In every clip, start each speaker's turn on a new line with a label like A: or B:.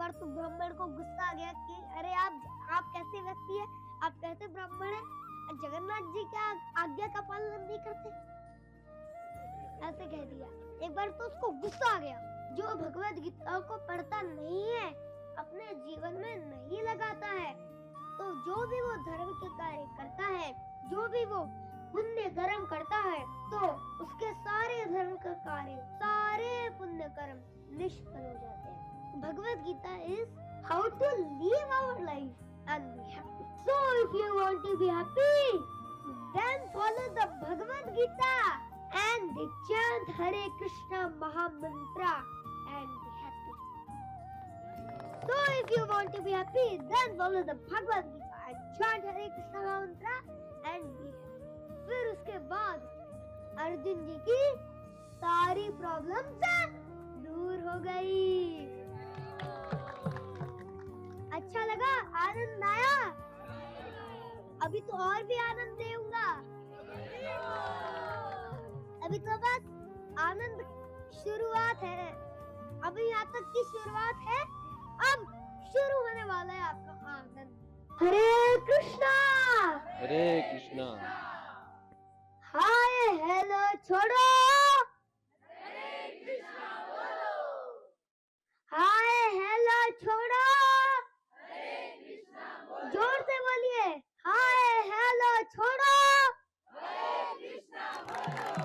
A: बार तो ब्राह्मण को गुस्सा आ गया कि अरे आप कैसे व्यक्ति है, आप कैसे ब्राह्मण है, जगन्नाथ जी क्या आज्ञा का पालन नहीं करते, ऐसे कह दिया। एक बार तो उसको गुस्सा आ गया। जो भगवद गीता को पढ़ता नहीं है, अपने जीवन में नहीं लगाता है, तो जो भी वो धर्म के कार्य करता है, जो भी वो पुण्य कर्म करता है, तो उसके सारे धर्म का कार्य, सारे पुण्य कर्म निष्फल हो जाते हैं। Bhagavad Gita is how to live our life and be happy. So if you want to be happy, then follow the Bhagavad Gita and chant Hare Krishna Mahamantra and be happy. So if you want to be happy, then follow the Bhagavad Gita and chant Hare Krishna Mahamantra and be happy. फिर उसके बाद अर्जुन जी की सारी problems दूर हो गई। अच्छा लगा? आनंद आया? अभी तो और भी आनंद दूंगा। अभी तो बस आनंद शुरुआत है, अभी यहाँ तक की शुरुआत है, अब शुरू होने वाला है आपका आनंद। हरे कृष्णा,
B: हरे कृष्णा।
A: हाय हेलो छोड़ो,
C: हरे कृष्णा बोलो।
A: हाय हेलो छोड़ो,
C: हरे कृष्णा बोलो।
A: जोर से बोलिए, हाय हेलो छोड़ो,
C: हरे कृष्णा बोलो।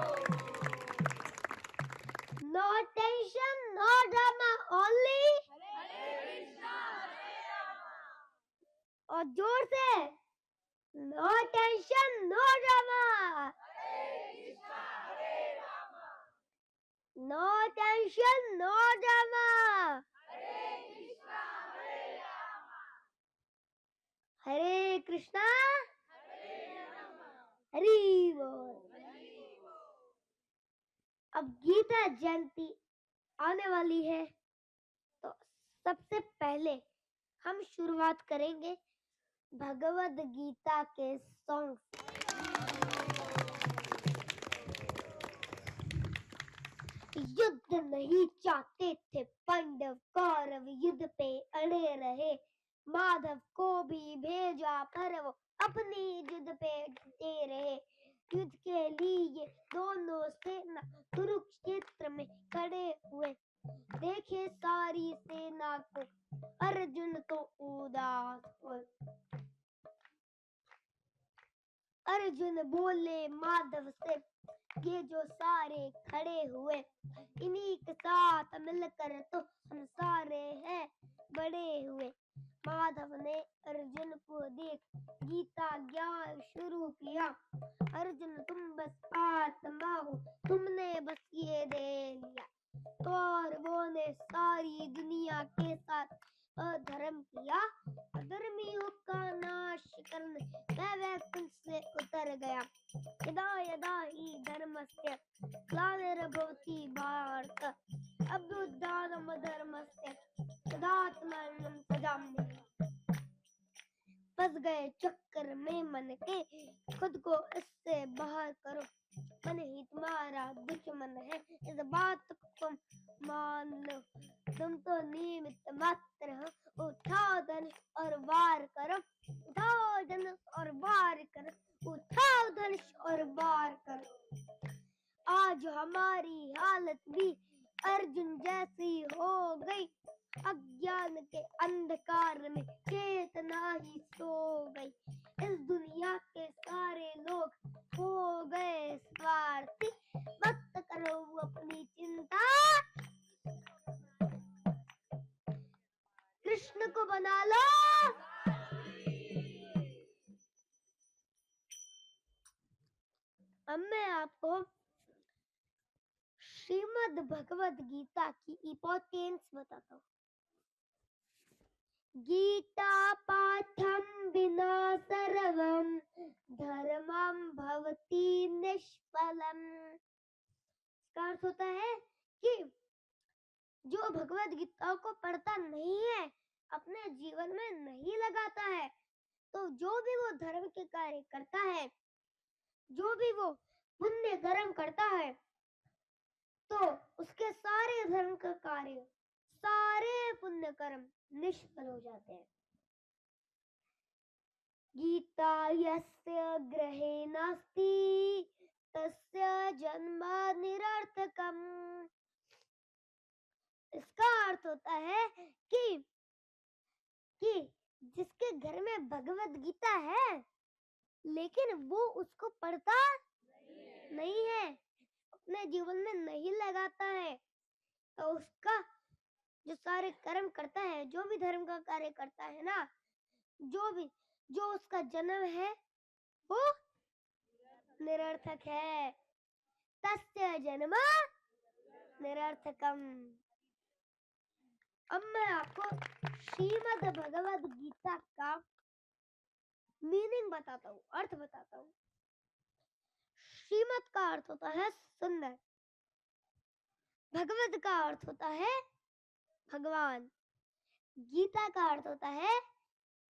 A: No tension no drama only,
C: Hare Krishna Hare Rama.
A: और जोर से, no tension no drama,
C: Hare Krishna Hare Rama.
A: No tension no drama,
C: Hare Krishna Hare Rama.
A: Hare Krishna
C: Hare Rama.
A: Hari बोल।
C: हरि बोल।
A: अब गीता जयंती आने वाली है, तो सबसे पहले हम शुरुआत करेंगे भगवद गीता के सॉन्ग। युद्ध नहीं चाहते थे पांडव, कौरव युद्ध पे अड़े रहे, माधव को भी भेजा पर वो अपनी युद्ध पे डटे रहे। युद्ध के लिए दोनों सेना कुरुक्षेत्र में खड़े हुए, देखे सारी सेना को अर्जुन तो उदास हुए। अर्जुन बोले माधव से, ये जो सारे खड़े हुए, इन्हीं के साथ मिलकर तो हम सारे हैं बड़े हुए। माधव ने अर्जुन को देख गीता ज्ञान शुरू किया, अर्जुन तुम बस आत्मा हो, तुमने बस ये दे लिया। कौरवों ने सारी दुनिया के साथ अधर्म किया, अधर्मियों का नाश करने मैं वैकुंठ से उतर गया। यदा यदा हि धर्मस्य ग्लानिर्भवति भारत, अभ्युत्थानम् अधर्मस्य तदात्मानं सृजाम्यहम्। फंस गए चक्कर में मन के, खुद को इससे बाहर करो। मन ही तुम्हारा दुश्मन है, इस बात को तुम मान लो। तुम तो निमित्त मात्र हो, उठाओ धनुष और वार करो, उठाओ धनुष और वार करो, उठाओ धनुष और वार करो। आज हमारी हालत भी अर्जुन जैसी हो गई, अज्ञान के अंधकार में चेतना ही सो गई। इस दुनिया के सारे लोग हो गए स्वार्थी, मत करो अपनी चिंता, कृष्ण को बना लो। अब मैं आपको श्रीमद् भगवद गीता की इंपॉर्टेंस बताता हूँ। गीता पाठम विना सर्वम धर्मम भवति निष्फलम। इसका अर्थ होता है कि जो भगवद गीता को पढ़ता नहीं है, अपने जीवन में नहीं लगाता है, तो जो भी वो धर्म के कार्य करता है, जो भी वो पुण्य कर्म करता है, तो उसके सारे धर्म का कार्य, सारे पुण्य कर्म निष्फल हो जाते हैं। गीता यस्य ग्रहे नास्ति तस्य जन्म निरर्थकम। इसका अर्थ होता है कि जिसके घर में भगवत गीता है लेकिन वो उसको पढ़ता नहीं है, अपने जीवन में नहीं लगाता है, तो उसका जो सारे कर्म करता है, जो भी धर्म का कार्य करता है ना, जो उसका जन्म है वो निरर्थक है। तस्य जन्म निरर्थकम। अब मैं आपको श्रीमद् भगवद गीता का मीनिंग बताता हूँ, अर्थ बताता हूँ। श्रीमद् का अर्थ होता है सुंदर, भगवद का अर्थ होता है भगवान, गीता का अर्थ होता है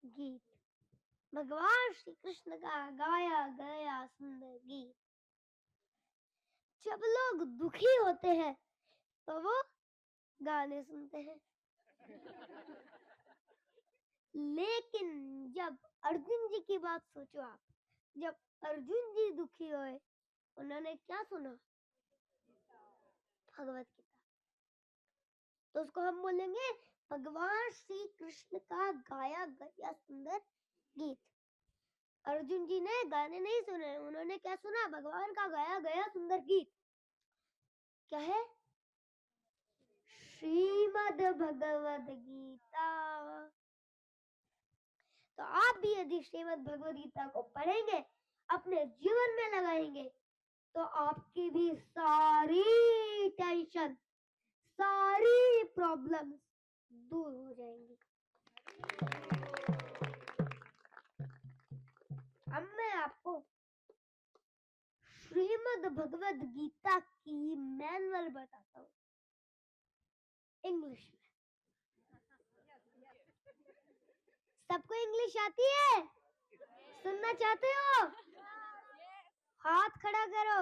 A: गीत, भगवान श्री कृष्ण का गाया गया सुंदर गीत। जब लोग दुखी होते हैं तो वो गाने सुनते हैं, लेकिन जब अर्जुन जी की बात सोचो आप, जब अर्जुन जी दुखी हुए उन्होंने क्या सुना? भगवत गीता। तो उसको हम बोलेंगे भगवान श्री कृष्ण का गाया गया सुंदर गीत। अर्जुन जी ने गाने नहीं सुने, उन्होंने क्या सुना? भगवान का गाया गया सुंदर गीत। क्या है? श्रीमद् भगवद गीता। तो आप भी यदि श्रीमद् भगवद गीता को पढ़ेंगे, अपने जीवन में लगाएंगे, तो आपकी भी सारी टेंशन, सारी प्रॉब्लम्स दूर हो जाएंगी। अब मैं आपको श्रीमद् भगवद गीता की मैनुअल बताता हूँ इंग्लिश में। सबको इंग्लिश आती है? सुनना चाहते हो? हाथ खड़ा करो,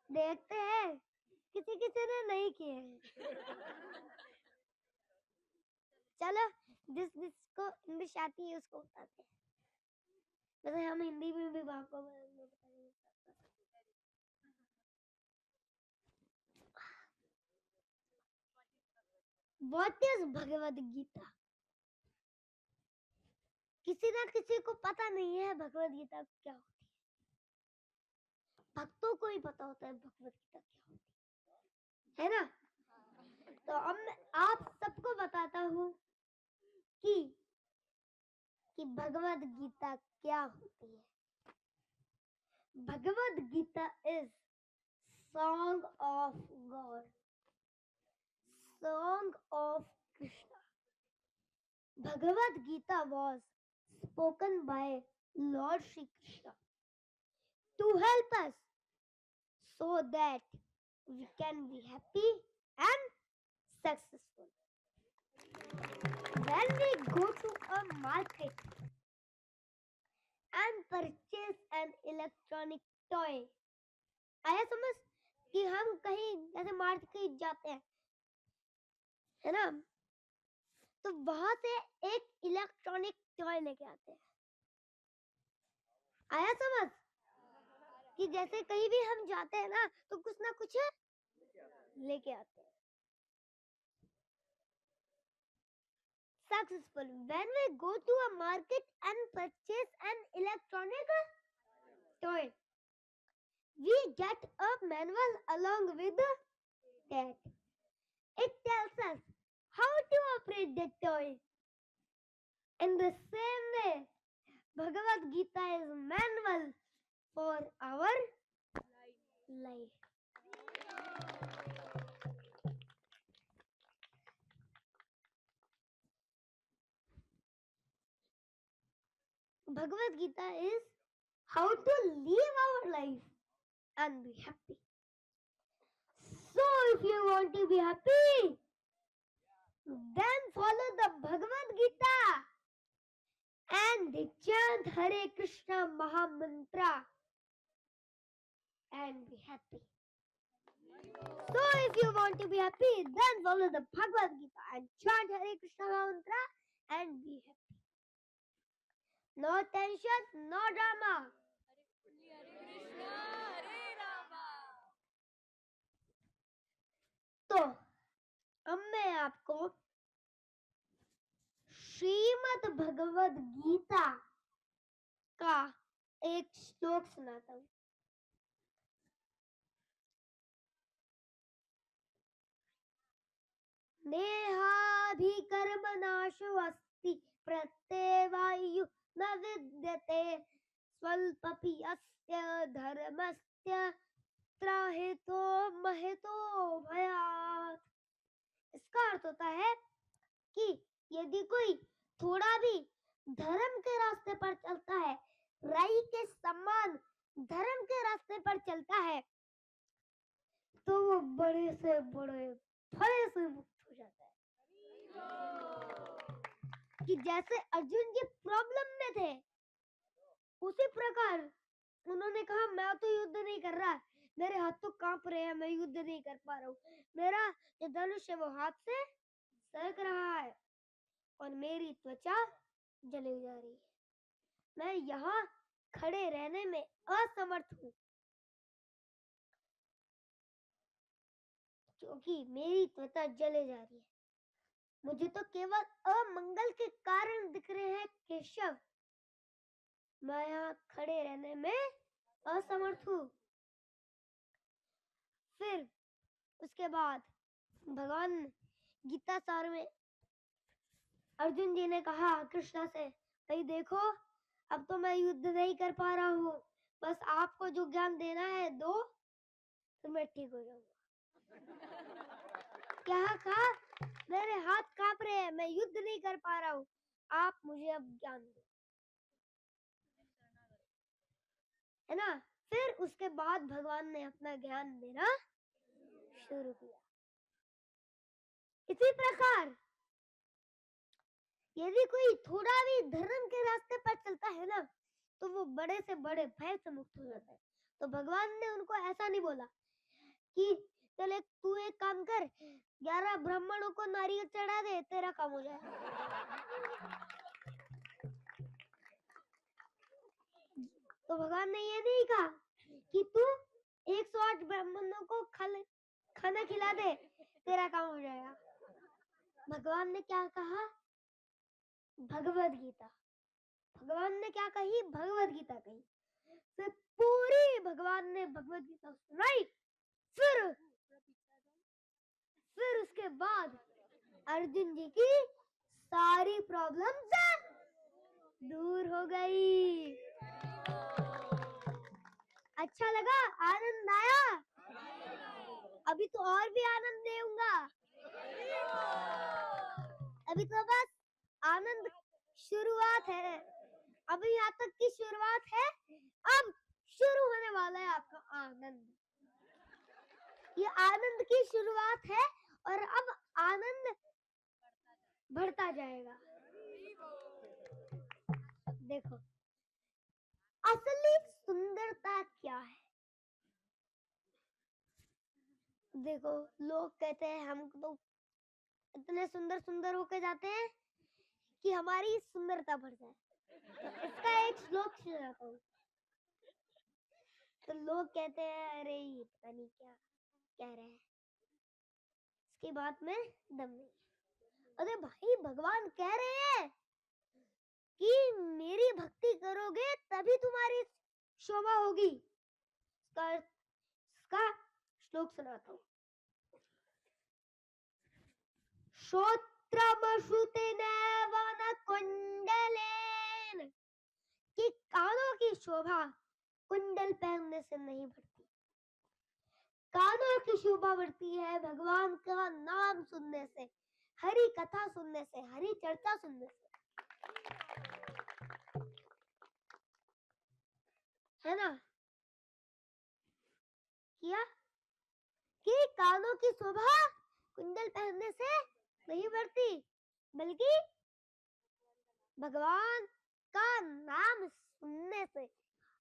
A: देखते हैं किसी किसी ने नहीं किए। चलो, जिसको इंग्लिश आती है उसको बताते हैं। वैसे हम हिंदी में भी आपको बताएंगे। What is Bhagavad Gita? किसी ना किसी को पता नहीं है भगवद गीता क्या होती है। भक्तों को ही पता होता है भगवद गीता क्या होती है ना? तो अब मैं आप सबको बताता हूँ कि भगवद गीता क्या होती है। Bhagavad Gita is song of God, song of Krishna. Bhagavad Gita was spoken by Lord Shri Krishna to help us so that we can be happy and successful. When we go to a market and purchase an electronic toy, आया समझ कि हम कहीं जैसे market जाते हैं, है ना, तो वहां से एक इलेक्ट्रॉनिक टॉय लेके आते हैं। आया समझ कि जैसे कहीं भी हम जाते हैं ना तो कुछ ना कुछ लेके आते हैं। Successful. When we go to a market and purchase an electronic toy, we get a manual along with that. It tells us how to operate the toy. In the same way, Bhagavad Gita is manual for our life. Bhagavad Gita is how to live our life and be happy. So if you want to be happy, then follow the Bhagavad Gita and chant Hare Krishna Maha Mantra and be happy. So if you want to be happy, then follow the Bhagavad Gita and chant Hare Krishna mantra and be happy. No tension, no drama.
C: Hare Krishna, Hare Rama.
A: तो अब मैं आपको श्रीमद् भगवद गीता का एक श्लोक सुनाता हूँ। नेहाभिकर्मनाशो अस्ति प्रत्यवायु न विद्यते स्वल्पपि अस्य धर्मस्य त्राहितो महितो भयात्। इसका अर्थ होता है कि यदि कोई थोड़ा भी धर्म के रास्ते पर चलता है, राई के समान धर्म के रास्ते पर चलता है, तो वो बड़े से बड़े भय से मुक्त हो जाता है। कि जैसे अर्जुन जी प्रॉब्लम में थे, उसी प्रकार उन्होंने कहा मैं तो युद्ध नहीं कर रहा, मेरे हाथ तो कांप रहे हैं, मैं युद्ध नहीं कर पा रहा हूँ, मेरा जो धनुष है वो हाथ से सरक रहा है और मेरी त्वचा जली जा रही है, मैं यहाँ खड़े रहने में असमर्थ हूँ क्योंकि मेरी त्वचा जले जा रही है। मुझे तो केवल अमंगल के कारण दिख रहे हैं केशव, मैं यहाँ खड़े रहने में असमर्थ हूँ। फिर उसके बाद भगवान गीता सार में अर्जुन जी ने कहा कृष्णा से, भाई देखो अब तो मैं युद्ध नहीं कर पा रहा हूँ, बस आपको जो ज्ञान देना है दो, तो मैं ठीक हो जाऊंगा। क्या कहा? मेरे हाथ कांप रहे हैं, मैं युद्ध नहीं कर पा रहा हूँ, आप मुझे अब ज्ञान दो, है ना। फिर उसके बाद भगवान ने अपना ज्ञान देना शुरू किया। इसी प्रकार यदि कोई थोड़ा भी धर्म के रास्ते पर चलता है ना, तो वो बड़े से बड़े भय से मुक्त हो जाता है। तो भगवान ने उनको ऐसा नहीं बोला कि चल तू एक काम कर, 11 ब्राह्मणों को नारियल चढ़ा दे, तेरा काम हो जाए। तो भगवान ने ये नहीं कहा कि तू 108 ब्राह्मणों को खाना खिला दे, तेरा काम हो जाएगा। भगवान ने क्या कहा? भगवद गीता। भगवान ने क्या कही? भगवद गीता कही। फिर पूरी भगवान ने भगवद गीता सुनाई। फिर उसके बाद अर्जुन जी की सारी प्रॉब्लम्स दूर हो गई। अच्छा लगा? आनंद आया? अभी तो और भी आनंद देऊंगा। अभी तो बस आनंद शुरुआत है, अभी यहाँ तक की शुरुआत है, अब शुरू होने वाला है आपका आनंद। ये आनंद की शुरुआत है और अब आनंद बढ़ता जाएगा। देखो असली सुंदरता क्या है? देखो लोग कहते हैं हम तो इतने सुंदर सुंदर होके जाते हैं कि हमारी सुंदरता बढ़ जाए। तो इसका एक श्लोक सुनाता हूँ। तो लोग कहते हैं अरे ये पता नहीं क्या कह रहे हैं, इसकी बात में दम नहीं। अरे भाई भगवान कह रहे हैं कि मेरी भक्ति करोगे तभी तुम्हारी शोभा होगी। इसका श्लोक सुनाता हूँ। श्रोत्रमश्रुतेन वन कुंडलेन, कि कानों की शोभा कुंडल पहनने से नहीं बढ़ती, कानों की शोभा बढ़ती है भगवान का नाम सुनने से, हरि कथा सुनने से, हरि चर्चा सुनने से, है ना। किया कि कानों की शोभा कुंडल पहनने से नहीं बढ़ती, बल्कि भगवान का नाम सुनने से,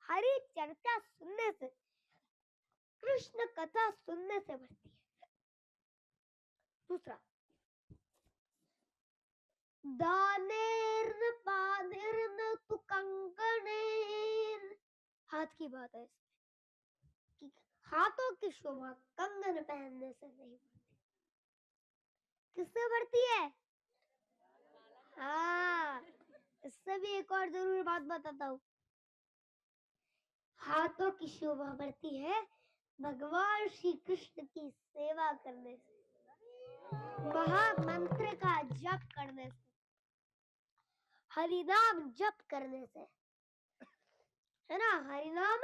A: हरि चर्चा सुनने से कृष्ण कथा सुनने से बढ़ती है। दूसरा, दानेर्न पानेर्न तु कंगनेन, हाथ की बात है इसमें कि हाथों की शोभा कंगन पहनने से नहीं बढ़ती। किससे बढ़ती है? हाँ, इससे भी एक और जरूर बात बताता हूँ। हाथों की शोभा बढ़ती है भगवान श्री कृष्ण की सेवा करने से, महामंत्र का जप करने से, हरिनाम जप करने से, है ना? हरिनाम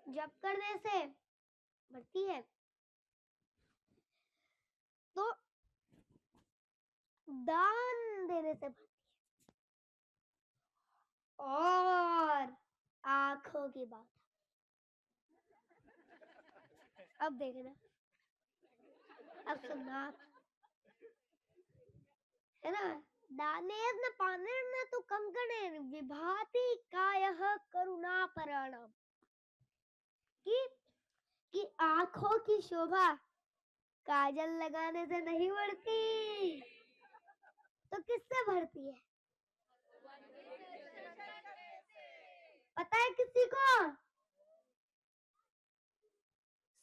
A: जप करने से बढ़ती है। तो दान देने से बढ़ती है। और आंखों की बात, अब देखना, अब सुनना, है ना? दानेर्न पानेर्न तु कंकणेन विभाति कायः करुणापराणम्, कि आंखों की शोभा काजल लगाने से नहीं बढ़ती, तो किससे बढ़ती है? पता है किसी को?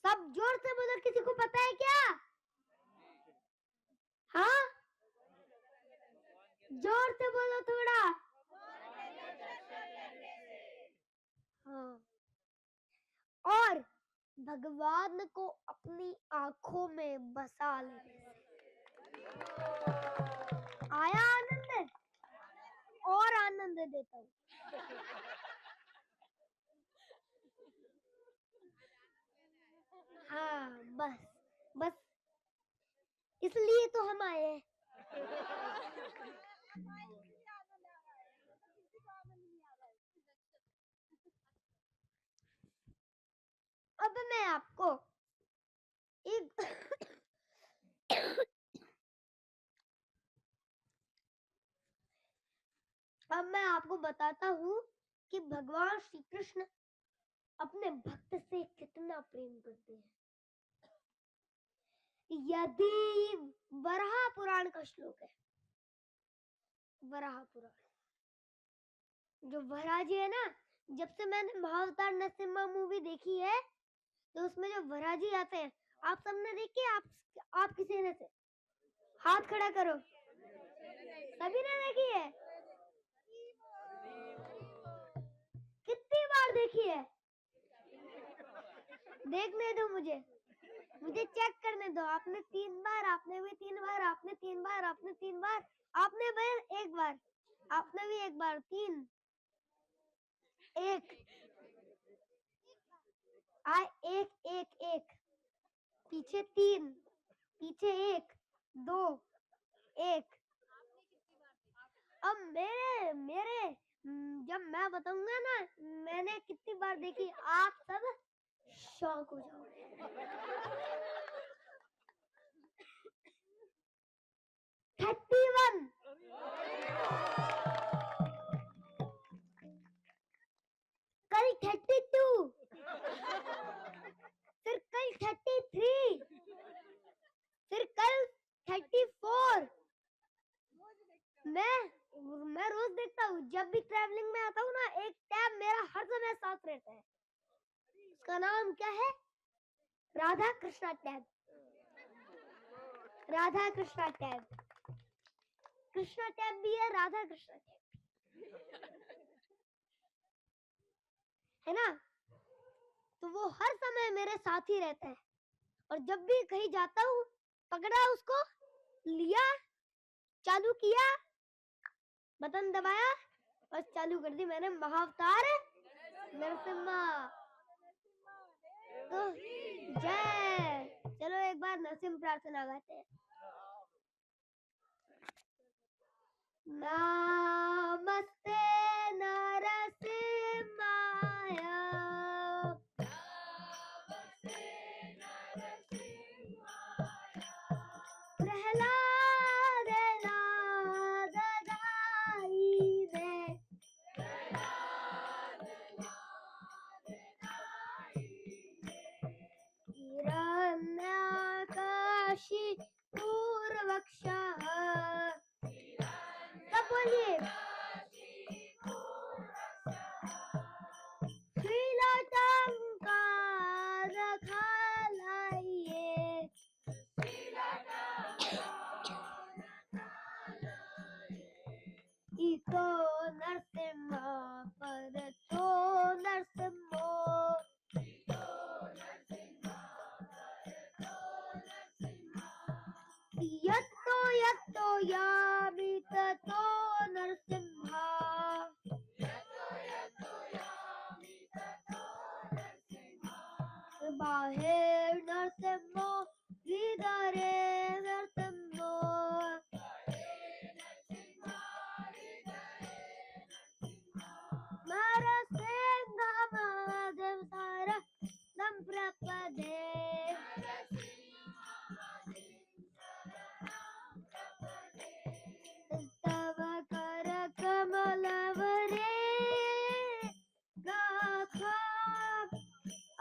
A: सब जोर से बोलो, किसी को पता है क्या? हाँ, जोर से बोलो थोड़ा। हाँ, और भगवान को अपनी आंखों में बसा लेने से आया आनंद, और आनंद देता हूँ। हाँ, बस इसलिए तो हम आए हैं। अब मैं आपको एक अब मैं आपको बताता हूँ कि भगवान श्री कृष्ण अपने भक्त से कितना प्रेम करते हैं। यदि वराह पुराण का श्लोक है, वराह पुराण, जो वराह जी है ना, जब से मैंने महाअवतार नरसिम्हा मूवी देखी है, तो उसमें जो वराह जी आते हैं, आप सबने देखी? आप किसी ने से हाथ खड़ा करो, सभी ने देखी है? कितनी बार देखी है? देखने दो मुझे चेक करने दो। आपने 3 बार, आपने भी 3 बार, आपने 3 बार, आपने 3 बार, आपने भी 1 बार, आपने भी 1 बार, 3, 1, 1, पीछे 3, पीछे 1, 2, 1। अब मेरे जब मैं बताऊंगा ना मैंने कितनी बार देखी, आप सब शॉक हो जाओगे। 31, कल 32, फिर कल 33, फिर कल 34। मैं रोज देखता हूँ, जब भी ट्रैवलिंग में आता हूँ ना, एक टैब मेरा हर समय साथ रहता है। उसका नाम क्या है? Radha Krishna tab. Radha Krishna tab, Krishna tab भी है, राधा कृष्णा टैब, है ना? तो वो हर समय मेरे साथ ही रहता है, और जब भी कहीं जाता हूँ, पकड़ा उसको, लिया, चालू किया, बटन दबाया, और चालू कर दी मैंने महाअवतार नरसिम्हा। तो जय, चलो एक बार नरसिम्हा प्रार्थना गाते हैं। नमस्ते नरसिम्हाय, प्रहलाद नारदाई दे, तो नरसिम्हा पर तो नरसिम्हो यत्तो यामि ततो नरसिम्हा बाहेर नरसिम्हो हृदये नरसिम्हो नरसिंहमादेव शरणं प्रपदे तव कर कमलवरे नाथ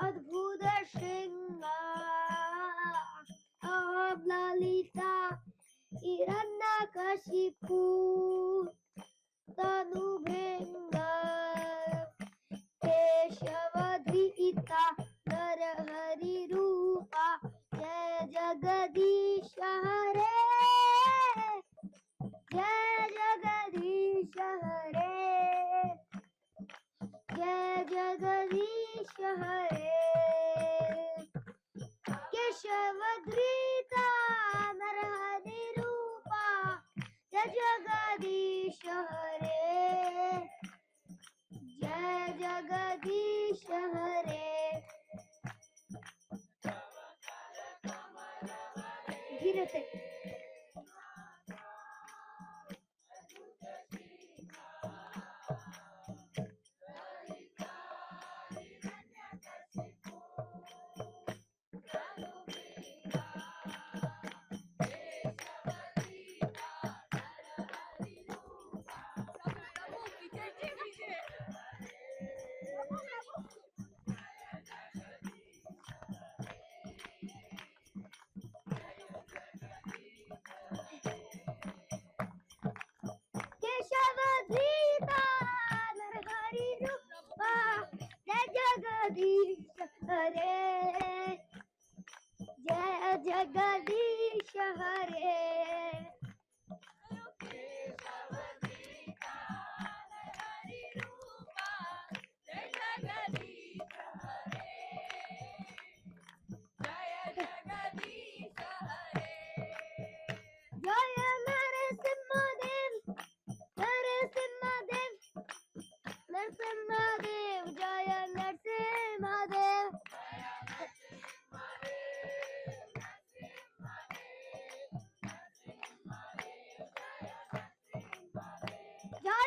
A: अद्भुत श्रृंगार ललिता हिरण्यकशिपु तनुभृंगा केशवधृता नरहरि रूपा जय जगदीश हरे जय जगदीश हरे जय जगदीश हरे केशवधृता नरहरि रूपा जय जगदीश हरे जय जगदीश हरे धीरे से
C: प्रभु की जय जय कीजिए।
A: केशवधृता नरहरि रूपा जय जगदीश हरे जय जगदीश हरे जय नरसिंहदेव नरसिंहदेव नरसिंहदेव जय नरसिंहदेव जय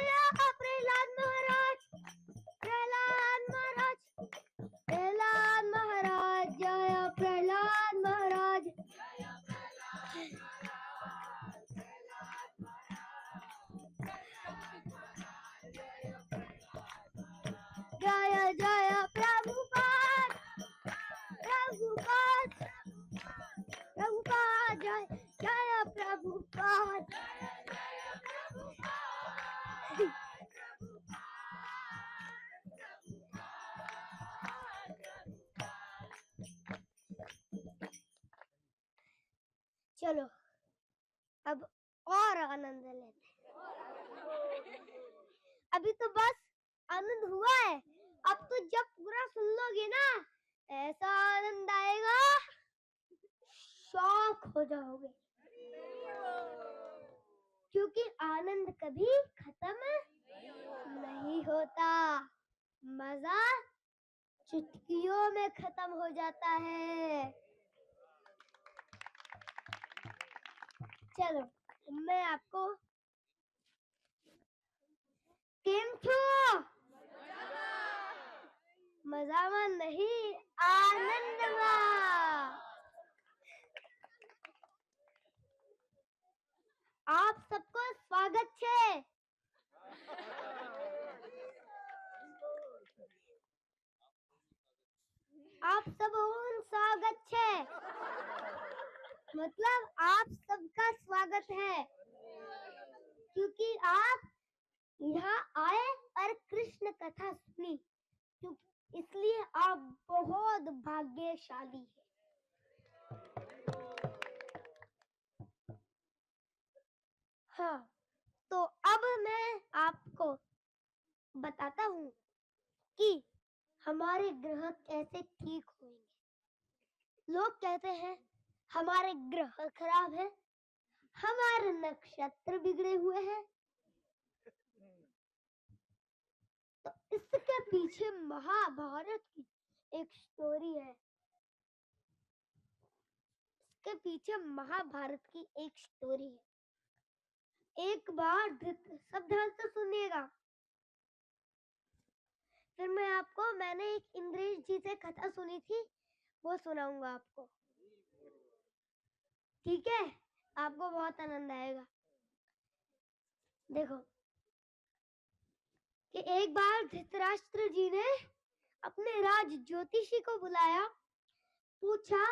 A: प्रहलाद महाराज प्रहलाद महाराज प्रहलाद महाराज जय प्रहलाद महाराज जय जय प्रभुपाद प्रभुपाद प्रभुपाद जय जय प्रभुपाद चलो अब और आनंद लेते हैं। अभी तो बस आनंद हुआ है, अब तो जब पूरा सुन लोगे ना ऐसा आनंद आएगा शॉक हो जाओगे, क्योंकि आनंद कभी खत्म नहीं होता, मजा चुटकियों में खत्म हो जाता है। चलो मैं आपको केम छो मजाમાં नहीं आनंदમાં। आप सबको स्वागत है। आप सब स्वागत है, मतलब आप सबका स्वागत है, क्योंकि आप यहाँ आए और कृष्ण कथा सुनी, इसलिए आप बहुत भाग्यशाली हैं। हाँ, तो अब मैं आपको बताता हूँ कि हमारे ग्रह कैसे ठीक होंगे। लोग कहते हैं हमारे ग्रह खराब है, हमारे नक्षत्र बिगड़े हुए हैं। तो इसके पीछे महाभारत की एक स्टोरी है। इसके पीछे महाभारत की एक स्टोरी है। एक बार सब ध्यान से सुनिएगा। फिर मैंने एक इंद्रेश जी से कथा सुनी थी, वो सुनाऊंगा आपको। ठीक है, आपको बहुत आनंद आएगा। देखो कि एक बार धृतराष्ट्र जी ने अपने राज ज्योतिषी को बुलाया, पूछा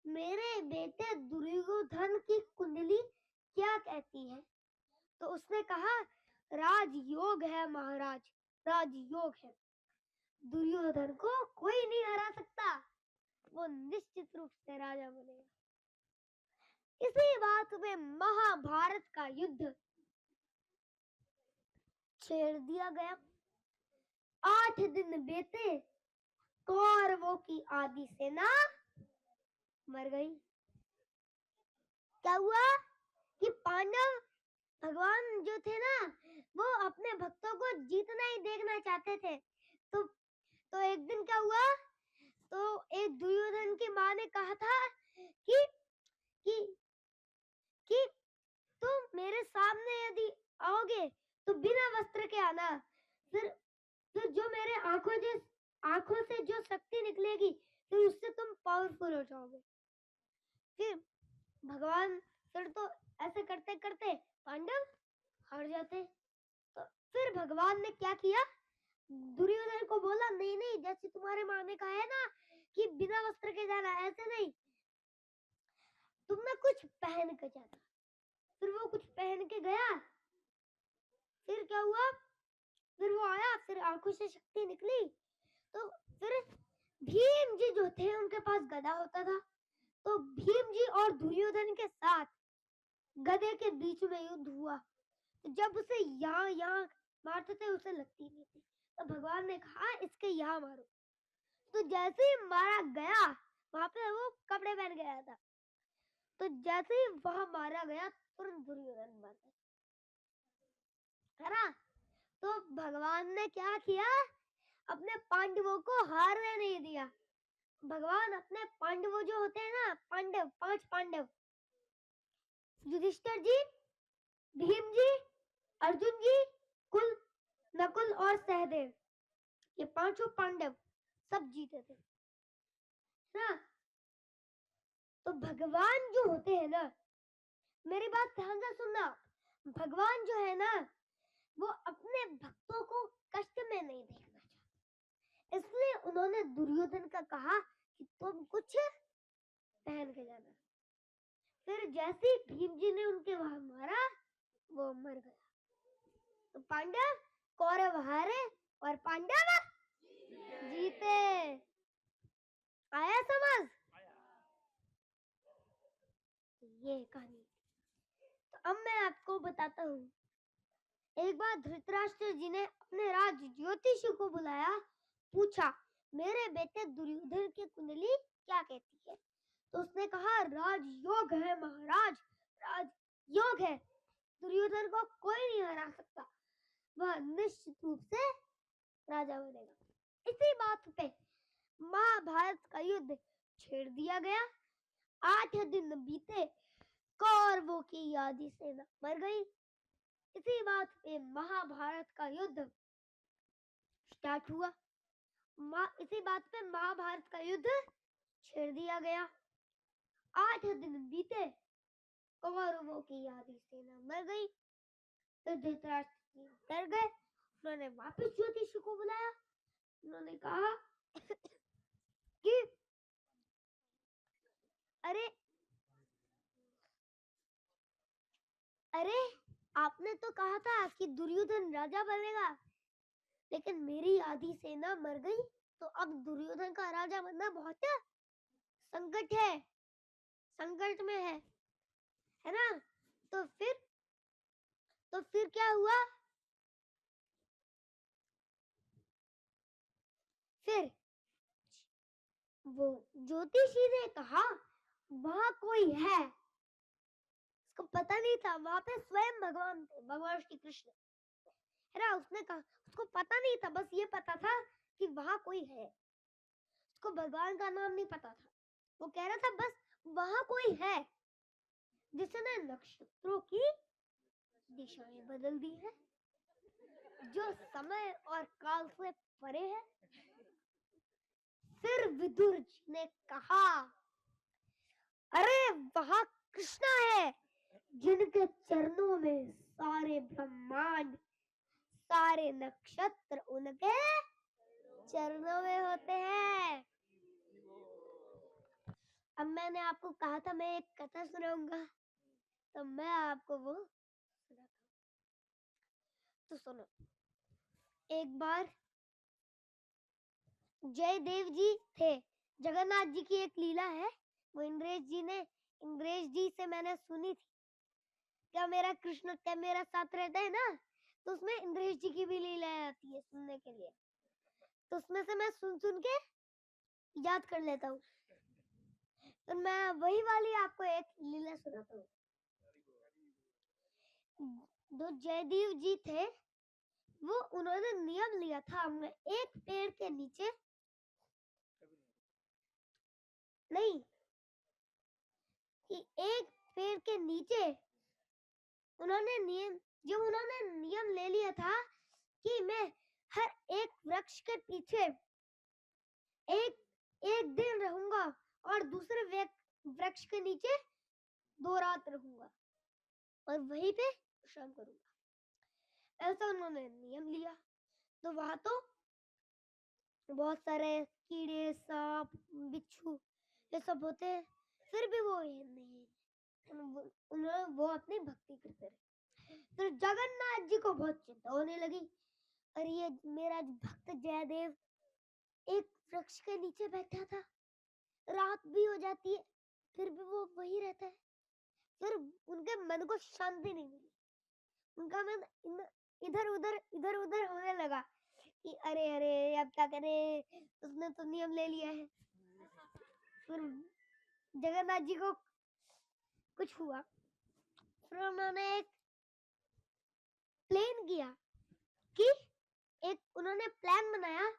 A: मेरे बेटे दुर्योधन की कुंडली क्या कहती है। तो उसने कहा राजयोग है महाराज, राजयोग है, दुर्योधन को कोई नहीं हरा सकता, वो निश्चित रूप से राजा बनेगा। इसी बात में महाभारत का युद्ध छेड़ दिया गया। 8 दिन बीते, कौरवों की आधी सेना मर गई। क्या हुआ कि पांडव भगवान जो थे ना, वो अपने भक्तों को जीतना ही देखना चाहते थे। तो एक दिन क्या हुआ, तो एक दुर्योधन की माँ ने कहा था कि कि तुम मेरे सामने यदि आओगे तो बिना वस्त्र के आना, फिर जो मेरे आंखों से जो शक्ति निकलेगी, फिर उससे तुम पावरफुल हो जाओगे। फिर भगवान फिर तो ऐसे करते करते पांडव हार जाते। तो फिर भगवान ने क्या किया, दुर्योधन को बोला नहीं नहीं, जैसे तुम्हारे माँ ने कहा है ना कि बिना वस्त्र के जाना, ऐसे नहीं, तुमने कुछ पहन के जाना। फिर वो कुछ पहन के गया। फिर क्या हुआ, फिर वो आया, फिर आंखों से शक्ति निकली। तो फिर भीम जी जो थे उनके पास गदा होता था, तो भीम जी और दुर्योधन के साथ गदे के बीच में युद्ध हुआ। तो जब उसे यहाँ मारते थे उसे लगती नहीं थी, तो भगवान ने कहा इसके यहाँ मारो। तो जैसे ही मारा गया, वहां पे वो कपड़े पहन गया था, तो जैसे ही वहां मारा गया तुरंत दुर्योधन मर गया, है ना। तो भगवान ने क्या किया, अपने पांडवों को हारने नहीं दिया। भगवान अपने पांडवों जो होते हैं ना, पांडव, 5 पांडव, युधिष्ठिर जी, भीम जी, अर्जुन जी, नकुल और सहदेव, ये 5 पांडव सब जीते थे ना। तो भगवान जो होते हैं ना, मेरी बात ध्यान से सुनना, भगवान जो है ना, वो अपने भक्तों को कष्ट में नहीं देखना चाहते, इसलिए उन्होंने दुर्योधन का कहा कि तुम कुछ पहन के जाना। फिर जैसे ही भीम जी ने उनके वहां मारा, वो मर गया। तो पांडव, कौरव हारे और पांडव जीते। आया समझ? ये कहानी। तो अब मैं आपको बताता हूँ। एक बार धृतराष्ट्र जी ने अपने राज ज्योतिषी को बुलाया, पूछा मेरे बेटे दुर्योधन की कुंडली क्या कहती है। तो उसने कहा राजयोग है महाराज, राजयोग है, दुर्योधन को कोई नहीं हरा सकता, वह निश्चित रूप से राजा बनेगा। इसी बात पे महाभारत का युद्ध छेड़ दिया गया। 8 दिन बीते, कौरवों की आधी सेना मर गई। इसी बात पे महाभारत का युद्ध स्टार्ट हुआ। इसी बात पे महाभारत का युद्ध छेड़ दिया गया। 8 दिन बीते, कौरवों की आधी सेना मर गई। तो धृतराष्ट्र जी डर गए। उन्होंने वापस ज्योतिषी को बुलाया। उन्होंने कहा कि अरे आपने तो कहा था कि दुर्योधन राजा बनेगा, लेकिन मेरी आधी सेना मर गई, तो अब दुर्योधन का राजा बनना बहुत संकट में है ना। तो फिर क्या हुआ वो ज्योतिषी ने कहा वहां कोई है। उसको पता नहीं था, वहां पे स्वयं भगवान थे, भगवान श्री कृष्ण है ना। उसने कहा, उसको पता नहीं था, बस ये पता था कि वहां कोई है। उसको भगवान का नाम नहीं पता था। वो कह रहा था बस वहां कोई है जिसने नक्षत्रों की दिशाएं बदल दी है, जो समय और काल से परे है। फिर विदुर जी ने कहा, अरे वहां कृष्णा है, जिनके चरणों में सारे ब्रह्मांड, सारे नक्षत्र उनके चरणों में होते हैं। अब मैंने आपको कहा था मैं एक कथा सुनाऊंगा, तो मैं आपको वो सुनाता हूँ। तो सुनो, एक बार जयदेव जी थे। जगन्नाथ जी की एक लीला है, वो इंद्रेश जी से मैंने सुनी थी। क्या मेरा कृष्ण क्या मेरा साथ रहता है ना, तो उसमें इंद्रेश जी की भी लीला आती है सुनने के लिए। तो उसमें से मैं सुन सुन के याद कर लेता हूँ। तो मैं वही वाली आपको एक लीला सुनाता हूँ। जो जयदेव जी थे, वो उन्होंने नियम लिया था हमने एक पेड़ के नीचे नहीं कि एक पेड़ के नीचे उन्होंने नियम ले लिया था कि मैं हर एक वृक्ष के पीछे एक एक दिन रहूंगा और दूसरे वृक्ष के नीचे 2 रात रहूंगा और वहीं पे विश्राम करूंगा। ऐसा उन्होंने नियम लिया। तो वहां तो बहुत सारे कीड़े, सांप, बिच्छू ये सब होते हैं, फिर भी वो वो अपनी भक्ति करते रहे। फिर जगन्नाथ जी को बहुत चिंता होने लगी, अरे ये मेरा भक्त जयदेव एक वृक्ष के नीचे बैठा था, रात भी हो जाती है फिर भी वो वही रहता है। फिर उनके मन को शांति नहीं मिली, उनका मन इधर उधर होने लगा कि अरे अरे अब क्या करें, उसने तो नियम ले लिया है। फिर जगन्नाथ जी को कुछ हुआ, फिर उन्होंने एक प्लान किया कि उन्होंने प्लान बनाया।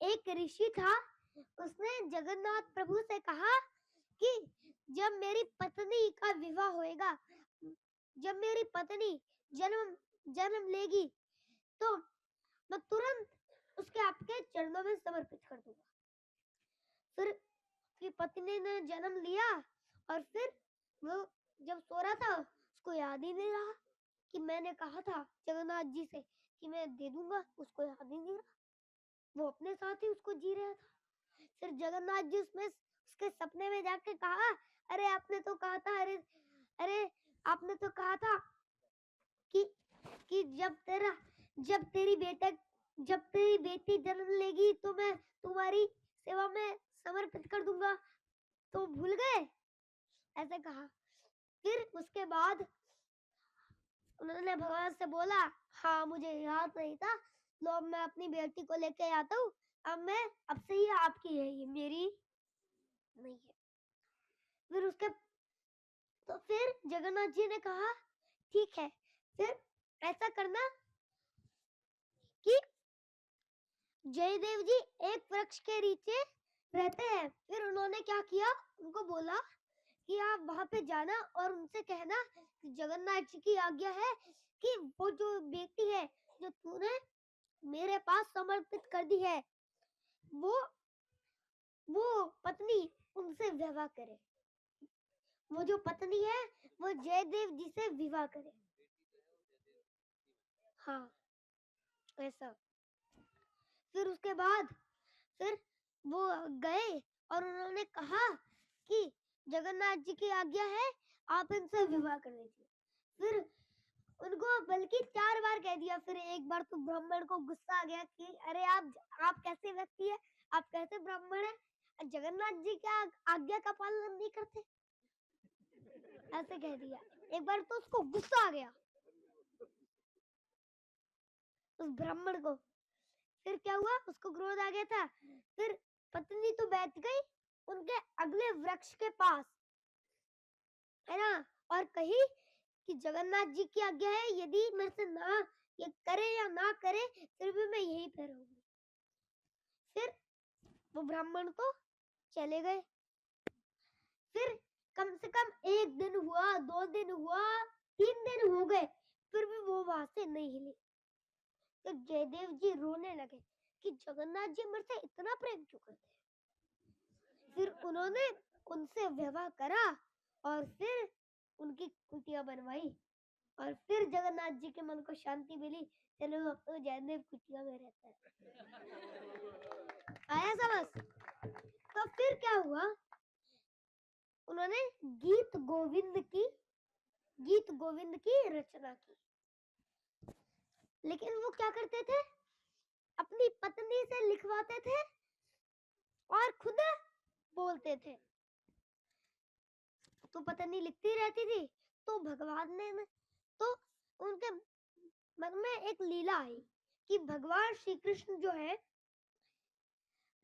A: एक ऋषि था, उसने जगन्नाथ प्रभु से कहा कि जब मेरी पत्नी का विवाह होएगा, जब मेरी पत्नी जन्म लेगी, तो मैं तुरंत उसके आपके चरणों में समर्पित कर दूंगा। फिर उसकी पत्नी ने जन्म लिया और फिर वो जब सो रहा था, उसको याद ही नहीं रहा कि मैंने कहा था जगन्नाथ जी से कि मैं दे दूंगा, उसको याद ही नहीं रहा। वो अपने साथ ही उसको जी रहा था। फिर जगन्नाथ जी उसके सपने में जाके कहा, अरे आपने तो कहा था, अरे आपने तो कहा था कि जब तेरी बेटी जन्म लेगी तो मैं तुम्हारी सेवा में समर्पित कर दूंगा, तो भूल गए, ऐसे कहा। फिर उसके बाद उन्होंने भगवान से बोला, हाँ मुझे याद नहीं था, लो अब मैं अपनी बेटी को लेके आता हूँ, अब से ये आपकी है, ये मेरी नहीं है। फिर जगन्नाथ जी ने कहा, ठीक है, फिर ऐसा करना कि जयदेव जी एक वृक्ष के नीचे रहते हैं। फिर उन्होंने क्या किया, उनको बोला कि आप वहां पे जाना और उनसे कहना कि जगन्नाथ जी की आज्ञा है कि वो जो बेटी है जो तूने मेरे पास समर्पित कर दी है, वो पत्नी उनसे विवाह करे, वो जो पत्नी है वो जयदेव जी से विवाह करे। हाँ, ऐसा। फिर उसके बाद फिर वो गए और उन्होंने कहा कि जगन्नाथ जी की आज्ञा है, आप इनसे विवाह कर लीजिए। फिर उनको बल्कि 4 बार कह दिया। फिर एक बार तो ब्राह्मण को गुस्सा आ गया कि अरे आप कैसे व्यक्ति है, आप कैसे ब्राह्मण है, जगन्नाथ जी की आज्ञा का पालन नहीं करते, ऐसे कह दिया। एक बार तो उसको गुस्सा आ गया उस ब्राह्मण को। फिर क्या हुआ, उसको क्रोध आ गया था। फिर पत्नी तो बैठ गई उनके अगले वृक्ष के पास, है ना, और कही कि जगन्नाथ जी की आज्ञा है, यदि मेरे से ना ये करे या ना करे फिर भी मैं यहीं पे रहूंगी। फिर वो ब्राह्मण तो चले गए। फिर कम से कम 1 दिन हुआ, 2 दिन हुआ, 3 दिन हो गए, फिर भी वो वहां से नहीं हिली। तो जयदेव जी रोने लगे कि जगन्नाथ जी मेरे से इतना प्रेम क्यों करते हैं। फिर उन्होंने उनसे विवाह करा और फिर उनकी कुटिया बनवाई और फिर जगन्नाथ जी के मन को शांति मिली। चलो अब तो जयदेव कुटिया में रहता है। आया समझ? तो फिर क्या हुआ, उन्होंने गीत गोविंद की रचना की। लेकिन वो क्या करते थे, अपनी पत्नी से लिखवाते थे और खुद बोलते थे। तो पत्नी लिखती रहती थी, तो भगवान ने तो उनके मन में एक लीला आई कि भगवान श्री कृष्ण जो है,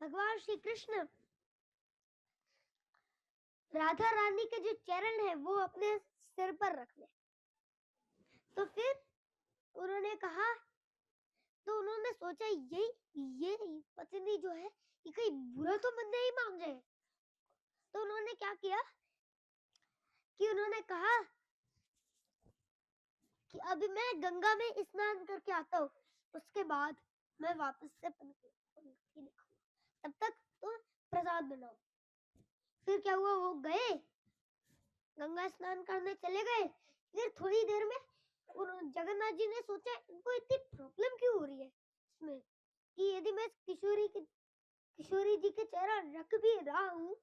A: भगवान श्री कृष्ण राधा रानी के जो चरण है वो अपने सिर पर रख ले। तो फिर उन्होंने कहा, तो उन्होंने सोचा ये पत्नी जो है ये कहीं बुरा तो मन नहीं मान रहे। तो उन्होंने क्या किया कि उन्होंने कहा कि अभी मैं गंगा में स्नान करके आता हूँ, उसके बाद मैं वापस से पंक्ति लिखूंगा, तब तक तुम प्रसाद बनाओ। फिर क्या हुआ, वो गए गंगा स्नान करने चले गए। फिर थोड़ी देर में जगन्नाथ जी ने सोचा इनको इतनी प्रॉब्लम क्यों हो रही है इसमें, कि यदि मैं किशोरी जी के चरण रख भी रहा हूँ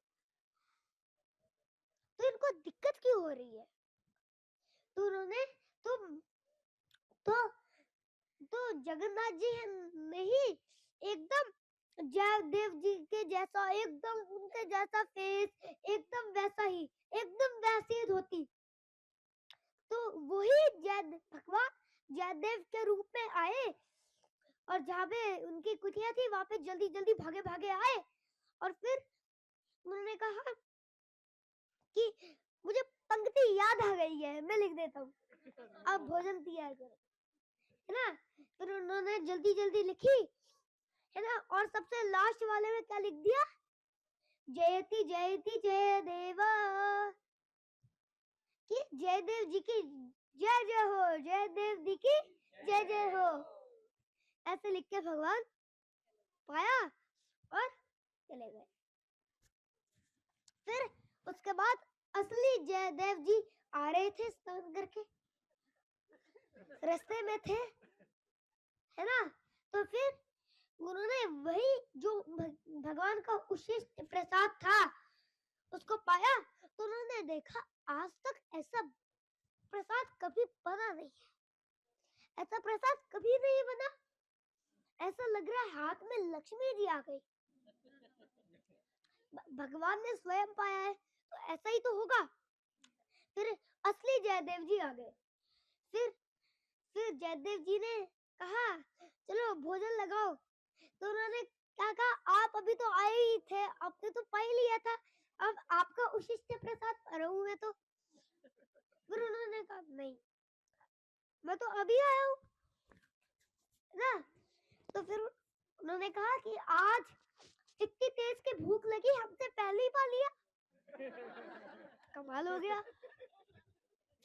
A: तो इनको दिक्कत क्यों हो रही है। तो उन्होंने तो जगन्नाथ जी ने ही एकदम जयदेव जी के जैसा, एकदम उनके जैसा फेस, एकदम वैसा ही, एकदम वैसी धोती। तो वही भगवान जयदेव के रूप में आए और जहाँ पे उनकी कुटिया थी वहां पे जल्दी जल्दी भागे भागे आए और फिर उन्होंने कहा कि मुझे पंक्ति याद आ गई है, मैं लिख देता हूँ, आप भोजन तैयार करो, है ना। फिर उन्होंने जल्दी जल्दी लिखी, है ना, और सबसे लास्ट वाले में क्या लिख दिया, जयति जयति जय देवा, कि जयदेव जी की जय जय हो, जयदेव जी की जय जय हो, ऐसे लिख के भगवान पाया और चले गए। फिर उसके बाद असली जयदेव जी आ रहे थे स्नान करके, रास्ते में थे, है ना। तो फिर उन्होंने वही जो भगवान का उशिष्ट प्रसाद था उसको पाया। तो उन्होंने देखा आज तक ऐसा प्रसाद कभी बना नहीं है, ऐसा प्रसाद कभी नहीं बना, ऐसा लग रहा है हाथ में लक्ष्मी जी आ गई, भगवान ने स्वयं पाया है तो ऐसा ही तो होगा। फिर असली जयदेव जी आ गए। फिर जयदेव जी ने कहा चलो भोजन लगाओ। तो उन्होंने क्या कहा, आप अभी तो आए ही थे, आपने तो पा ही लिया था, अब आपका उशिष्ट प्रसाद पा रहा हूं मैं तो। फिर उन्होंने कहा नहीं, मैं तो अभी आया हूँ ना। तो फिर उन्होंने कहा कि आज इतनी तेज की भूख लगी, हमसे पहले ही पा लिया, कमाल हो गया।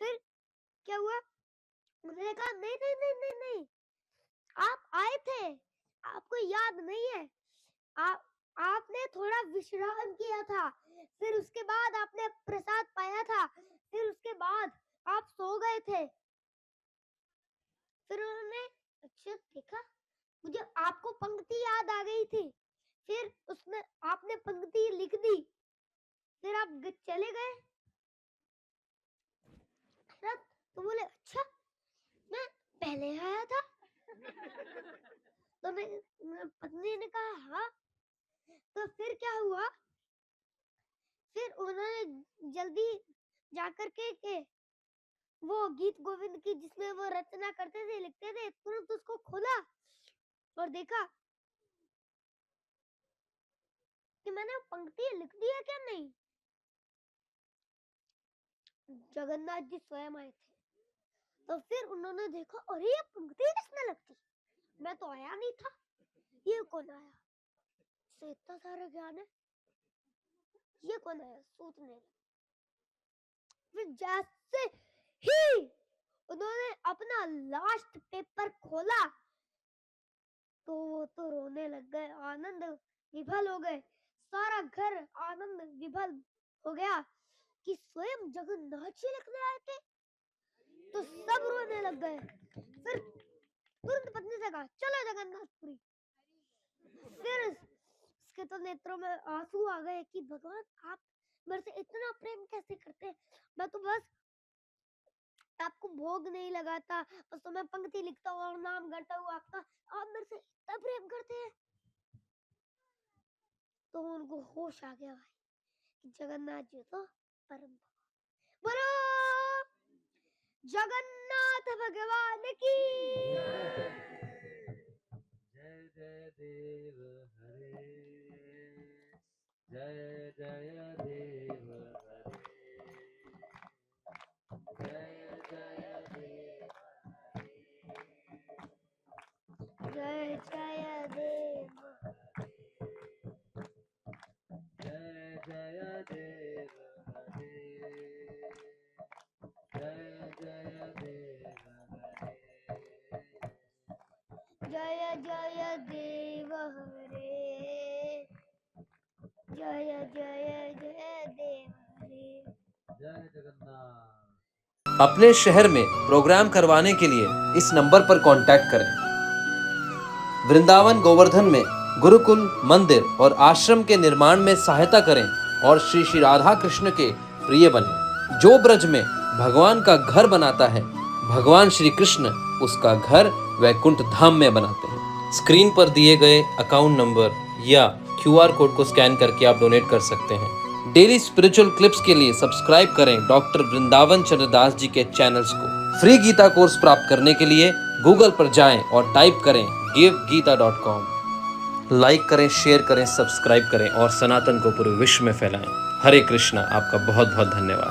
A: फिर क्या हुआ, उन्होंने कहा नहीं नहीं नहीं नहीं नहीं, आप आए थे, आपको याद नहीं है, आपने थोड़ा विश्राम किया था, फिर उसके बाद आपने प्रसाद पाया था, फिर उसके बाद आप सो गए थे। फिर उन्होंने अच्छा देखा, मुझे आपको पंक्ति याद आ गई थी, फिर उसने आपने पंक्ति लिख दी, फिर आप चले गए। तो बोले अच्छा मैं पहले आया था। तो पत्नी ने कहा हाँ। तो फिर क्या हुआ, फिर उन्होंने जल्दी जाकर के वो गीत गोविंद की जिसमें वो रचना करते थे, लिखते थे, तुरंत उसको खोला और देखा कि मैंने पंक्ति लिख दी है क्या नहीं। जगन्नाथ जी स्वयं आए थे, तो फिर उन्होंने देखा, अरे ये पंक्ति किसने लिखी, मैं तो आया नहीं था, ये कौन आया, से इतना सारा ज्ञान है, ये कौन आया, सोचने लगे। फिर जैसे ही उन्होंने अपना लास्ट पेपर खोला तो वो तो रोने लग गए, आनंद विभल हो गए, सारा घर आनंद विभल हो गया कि स्वयं जगन्नाथ जी लिखने आए थे। तो सब रोने लग गए। फिर तुरंत पत्नी से कहा, चलो जगन्नाथपुरी। फिर उसके तो नेत्रों में आंसू आ गए कि भगवान आप मेरे से इतना प्रेम कैसे करते हैं, मैं तो बस आपको भोग नहीं लगाता, बस तो मैं पंक्ति लिखता हूँ और नाम गाता हूँ आपका, आप मेरे से इतना प्रेम करते हैं। तो उनको होश आ गया भाई कि जगन्नाथ जी तो परम भगवान। बोलो जगन्नाथ भगवान की।
B: जय जय देव हरे, जय जय देव हरे, जय जय देव हरे,
A: जय जय देव,
B: जय जय देव हरे, जय जय देव हरे,
A: जय जय देव हरे, जय जय जय देव हरे।
B: जय जगन्नाथ।
D: अपने शहर में प्रोग्राम करवाने के लिए इस नंबर पर कांटेक्ट करें। वृंदावन गोवर्धन में गुरुकुल, मंदिर और आश्रम के निर्माण में सहायता करें और श्री श्री राधा कृष्ण के प्रिय बने। जो ब्रज में भगवान का घर बनाता है, भगवान श्री कृष्ण उसका घर वैकुंठ धाम में बनाते हैं। स्क्रीन पर दिए गए अकाउंट नंबर या QR कोड को स्कैन करके आप डोनेट कर सकते हैं। डेली स्पिरिचुअल क्लिप्स के लिए सब्सक्राइब करें डॉक्टर वृंदावन चंद्रदास जी के चैनल्स को। फ्री गीता कोर्स प्राप्त करने के लिए गूगल पर जाएं और टाइप करें givegita.com। लाइक करें, शेयर करें, सब्सक्राइब करें और सनातन को पूरे विश्व में फैलाएं। हरे कृष्णा। आपका बहुत बहुत धन्यवाद।